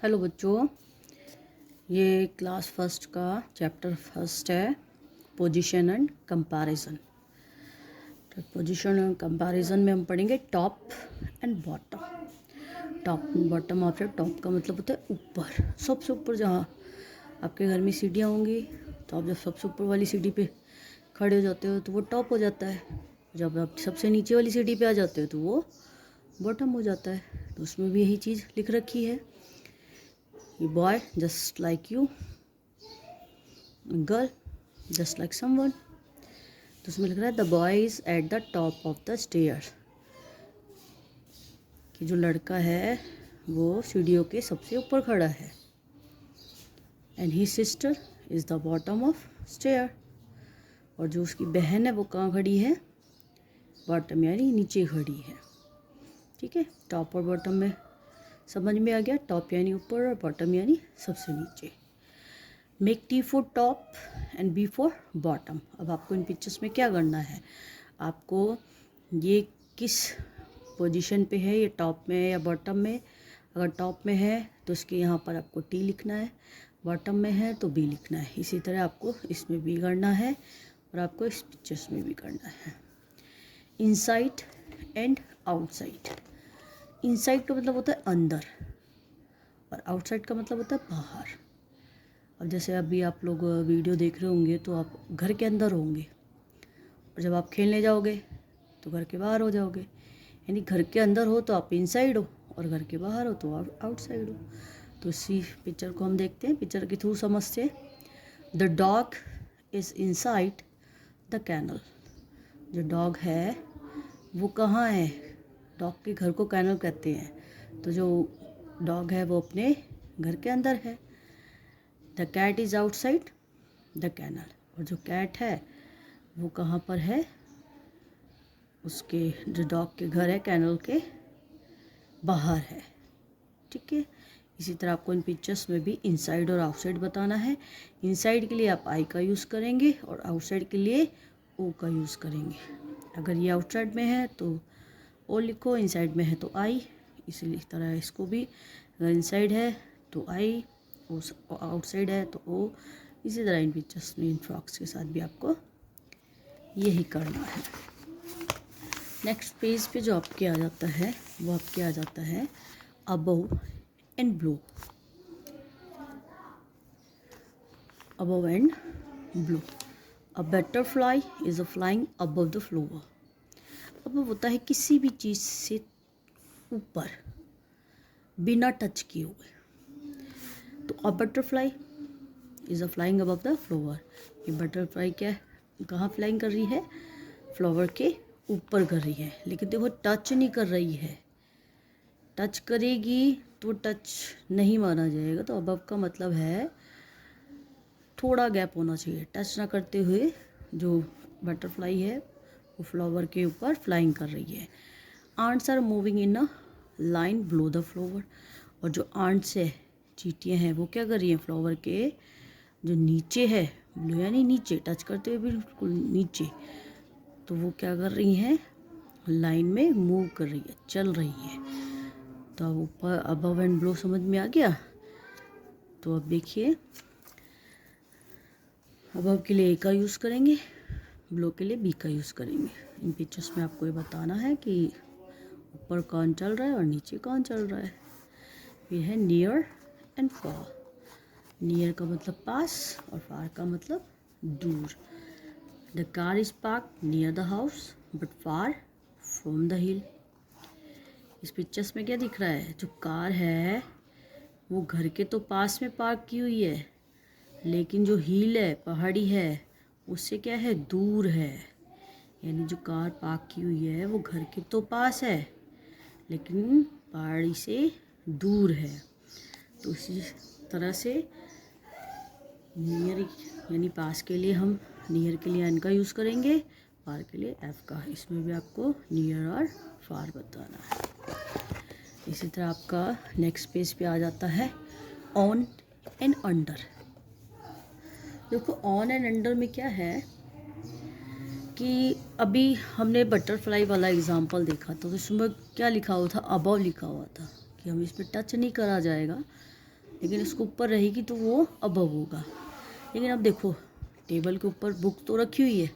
Hello बच्चों, ये class first का चैप्टर फर्स्ट है पोजीशन एंड कंपैरिजन। तो पोजीशन एंड कंपैरिजन में हम पढ़ेंगे top and bottom. Top and bottom of top का मतलब होता है ऊपर, सबसे ऊपर। जहाँ आपके घर में सीढ़ियाँ होंगी तो आप जब सबसे ऊपर वाली सीढ़ी पे खड़े हो जाते हो तो वो टॉप हो जाता है। जब आप सबसे नीचे वाली सीढ़ी पे आ जाते हो तो वो बॉटम हो जाता है। तो उसमें भी यही चीज़ लिख रखी है, boy just like you, girl just like someone। तो उसमें लिख रहा है the boy is at the top of the stair, कि जो लड़का है वो सीढ़ियों के सबसे ऊपर खड़ा है। And he sister is the bottom of stair, और जो उसकी बहन है वो कहाँ खड़ी है? बॉटम यानी नीचे खड़ी है। ठीक है, टॉप और बॉटम में समझ में आ गया। टॉप यानी ऊपर और बॉटम यानी सबसे नीचे। Make T for top and B for bottom. अब आपको इन पिक्चर्स में क्या करना है? आपको ये किस पोजीशन पे है, ये टॉप में है या बॉटम में? अगर टॉप में है तो इसके यहाँ पर आपको टी लिखना है, बॉटम में है तो बी लिखना है। इसी तरह आपको इसमें भी करना है और आपको इस पिक्चर्स में भी करना है। Inside and outside. इनसाइड का मतलब होता है अंदर और आउटसाइड का मतलब होता है बाहर। अब जैसे अभी आप लोग वीडियो देख रहे होंगे तो आप घर के अंदर होंगे, और जब आप खेलने जाओगे तो घर के बाहर हो जाओगे। यानी घर के अंदर हो तो आप इनसाइड हो और घर के बाहर हो तो आप आउटसाइड हो। तो इसी पिक्चर को हम देखते हैं, पिक्चर के थ्रू समझते हैं। The dog is inside the kennel. जो डॉग है वो कहाँ है? डॉग के घर को कैनल कहते हैं। तो जो डॉग है वो अपने घर के अंदर है। The cat is outside the kennel, और जो कैट है वो कहाँ पर है? उसके जो डॉग के घर है कैनल के बाहर है। ठीक है, इसी तरह आपको इन पिक्चर्स में भी इनसाइड और आउटसाइड बताना है। इनसाइड के लिए आप आई का यूज़ करेंगे और आउटसाइड के लिए ओ का यूज़ करेंगे। अगर ये आउटसाइड में है तो ओ लिखो, इनसाइड में है तो आई। इसी तरह इसको भी, अगर इनसाइड है तो आई, आउटसाइड है तो ओ। इसी तरह इन पिक्चर्स में इन फ्रॉक्स के साथ भी आपको यही करना है। नेक्स्ट पेज पे जो आपके आ जाता है वो आपके आ जाता है above and blow. Above and blow. A butterfly is a flying above the flower. Above होता है किसी भी चीज़ से ऊपर, बिना टच किए हुए। तो a butterfly is a flying above the flower. ये बटरफ्लाई क्या कहाँ फ्लाइंग कर रही है? फ्लावर के ऊपर कर रही है, लेकिन देखो टच नहीं कर रही है। टच करेगी तो टच नहीं माना जाएगा। तो अबव का मतलब है थोड़ा गैप होना चाहिए। टच ना करते हुए जो बटरफ्लाई है वो फ्लावर के ऊपर फ्लाइंग कर रही है। Ants are moving in a line below the flower. और जो आंट्स है, चींटियाँ हैं, वो क्या कर रही हैं? फ्लावर के जो नीचे है, ब्लो यानी नीचे, टच करते हुए बिल्कुल नीचे, तो वो क्या कर रही हैं? लाइन में मूव कर रही है, चल रही है। तो अब ऊपर अबव एंड ब्लो समझ में आ गया। तो अब देखिए, अबव के लिए ए का यूज़ करेंगे, ब्लो के लिए बी का यूज़ करेंगे। इन पिक्चर्स में आपको ये बताना है कि ऊपर कौन चल रहा है और नीचे कौन चल रहा है। ये है नियर एंड फार। नियर का मतलब पास और फार का मतलब दूर। The car is park near the house but far from the हिल। इस पिक्चर्स में क्या दिख रहा है? जो कार है वो घर के तो पास में पार्क की हुई है, लेकिन जो हिल है, पहाड़ी है, उससे क्या है? दूर है। यानी जो कार पार्क की हुई है वो घर के तो पास है, लेकिन पहाड़ी से दूर है। तो इसी तरह से नियर यानी पास के लिए हम नियर के लिए एन का यूज़ करेंगे, फार के लिए एफ का। इसमें भी आपको नियर और फार बताना है। इसी तरह आपका नेक्स्ट पेज पे आ जाता है ऑन एंड अंडर। देखो ऑन एंड अंडर में क्या है कि अभी हमने बटरफ्लाई वाला एग्जांपल देखा था, तो इसमें क्या लिखा हुआ था? अबव लिखा हुआ था कि हम इस पर टच नहीं करा जाएगा। लेकिन इसको ऊपर रहेगी तो वो अबव होगा। लेकिन अब देखो टेबल के ऊपर बुक तो रखी हुई है,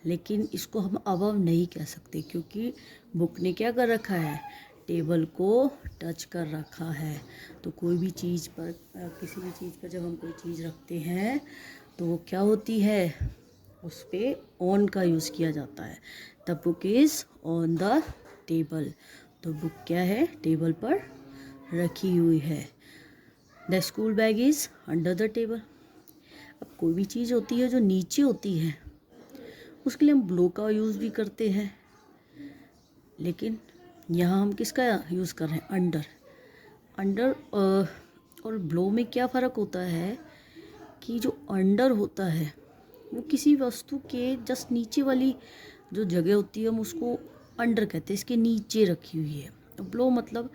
लेकिन इसको हम अबव नहीं कह सकते क्योंकि बुक ने क्या कर रखा है, टेबल को टच कर रखा है। तो कोई भी चीज़ पर किसी भी चीज़ पर जब हम कोई चीज़ रखते हैं तो वो क्या होती है, उस पर ऑन का यूज़ किया जाता है। The book is on the table. तो बुक क्या है, टेबल पर रखी हुई है। The school bag is under the table. अब कोई भी चीज़ होती है जो नीचे होती है उसके लिए हम ब्लो का यूज़ भी करते हैं, लेकिन यहाँ हम किसका यूज़ कर रहे हैं, अंडर। अंडर और ब्लो में क्या फ़र्क होता है कि जो अंडर होता है वो किसी वस्तु के जस्ट नीचे वाली जो जगह होती है हम उसको अंडर कहते हैं, इसके नीचे रखी हुई है। ब्लो मतलब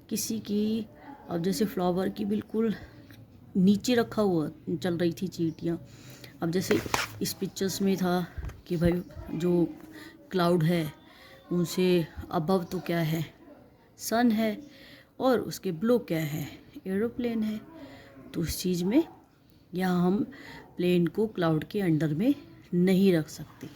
किसी की, अब जैसे फ्लावर की बिल्कुल नीचे रखा हुआ चल रही थी चींटियाँ। अब जैसे इस पिक्चर्स में था कि भाई जो क्लाउड है उनसे अबव तो क्या है, सन है, और उसके ब्लो क्या है, एरोप्लेन है। तो उस चीज़ में यहाँ हम प्लेन को क्लाउड के अंडर में नहीं रख सकते।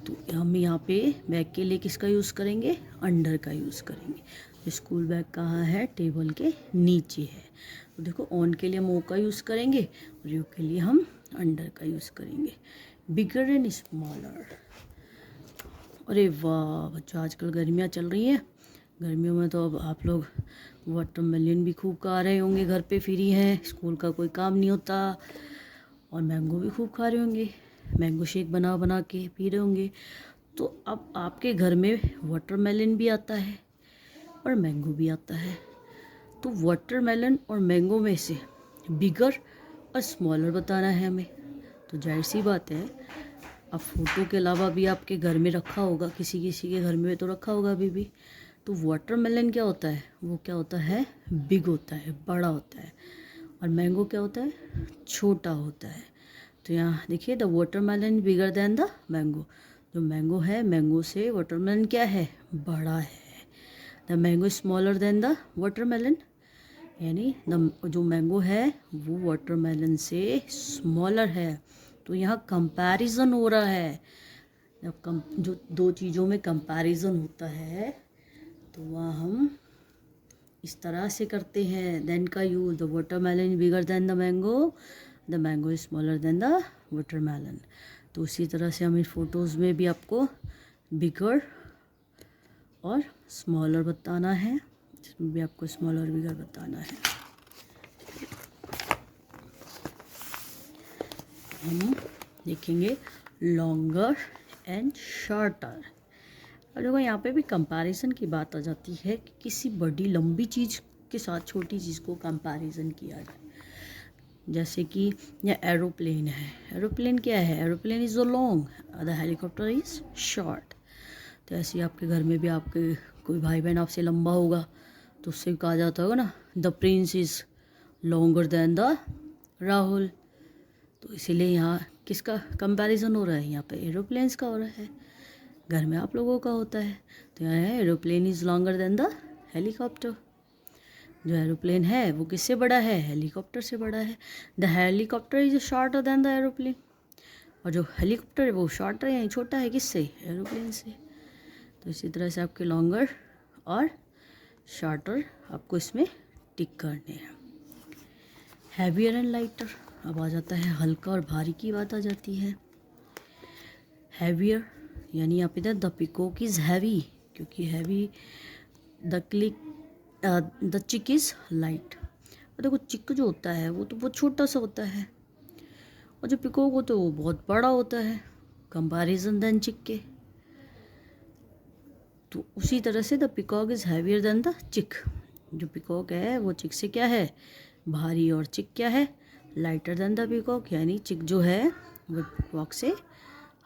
तो हम यहाँ पे बैग के लिए किसका यूज़ करेंगे, अंडर का यूज़ करेंगे। स्कूल बैग कहाँ है, टेबल के नीचे है। तो देखो ऑन के लिए हम ओ का यूज़ करेंगे और यू के लिए हम अंडर का यूज़ करेंगे। Bigger and smaller. अरे वाह बच्चों, आजकल गर्मियाँ चल रही हैं। गर्मियों में तो अब आप लोग वाटरमेलन भी खूब खा रहे होंगे, घर पे फ्री हैं, स्कूल का कोई काम नहीं होता, और मैंगो भी खूब खा रहे होंगे, मैंगो शेक बना बना के पी रहे होंगे। तो अब आपके घर में वाटरमेलन भी आता है और मैंगो भी आता है। तो वाटरमेलन और मैंगो में से बिगर और स्मॉलर बताना है हमें। तो जाहिर सी बात है, अब फ़ोटो के अलावा भी आपके घर में रखा होगा, किसी किसी के घर में तो रखा होगा अभी भी। तो वाटरमेलन क्या होता है, वो क्या होता है, बिग होता है, बड़ा होता है, और मैंगो क्या होता है, छोटा होता है। तो यहाँ देखिए, the watermelon bigger than the mango. जो मैंगो है, मैंगो से वाटरमेलन क्या है, बड़ा है। The mango smaller than the watermelon, यानी जो मैंगो है वो वाटरमेलन से स्मॉलर है। तो यहाँ कंपैरिजन हो रहा है। जब जो दो चीज़ों में कंपैरिजन होता है तो वहाँ हम इस तरह से करते हैं। देन का use, the watermelon bigger than the mango is smaller than the watermelon. तो उसी तरह से हम इन फ़ोटोज़ में भी आपको बिगर और स्मॉलर बताना है, इसमें भी आपको स्मॉलर बिगर बताना है। हम देखेंगे लॉन्गर एंड शॉर्टर। और देखो यहाँ पे भी कंपैरिजन की बात आ जाती है कि किसी बड़ी लंबी चीज़ के साथ छोटी चीज़ को कंपैरिजन किया जाए। जैसे कि यह एरोप्लेन है, एरोप्लेन क्या है, aeroplane is long, the helicopter is short. तो ऐसे ही आपके घर में भी आपके कोई भाई बहन आपसे लंबा होगा तो उससे भी कहा जाता होगा ना, the Prince is longer than the Rahul. तो इसीलिए यहाँ किसका कंपैरिजन हो रहा है, यहाँ पे एरोप्लेन्स का हो रहा है। घर में आप लोगों का होता है। तो यहाँ है aeroplane is longer than the helicopter. जो एरोप्लेन है वो किससे बड़ा है, हेलीकॉप्टर से बड़ा है। The helicopter is shorter than the aeroplane. और जो हेलीकॉप्टर है वो शॉर्टर है, छोटा है किससे, एरोप्लेन से। तो इसी तरह से आपके लॉन्गर और शॉर्टर आपको इसमें टिक करने हैं। Heavier and lighter. अब आ जाता है हल्का और भारी की बात आ जाती है। हैवियर यानी यहाँ पे द पिकॉक इज़ हैवी, क्योंकि हैवी, द चिक इज़ लाइट। और देखो चिक जो होता है वो तो बहुत छोटा सा होता है, और जो पिकॉक होता है वो बहुत बड़ा होता है कंपैरिजन देन चिक के। तो उसी तरह से the peacock is heavier than the चिक। जो पिकॉक है वो चिक से क्या है, भारी, और चिक क्या है, लाइटर देन द पिकॉक, यानी चिक जो है वो पिकॉक से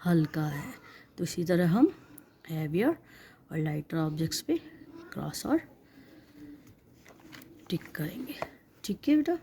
हल्का है। तो इसी तरह हम हैवियर और लाइटर ऑब्जेक्ट्स पे क्रॉस और टिक करेंगे। ठीक है बेटा।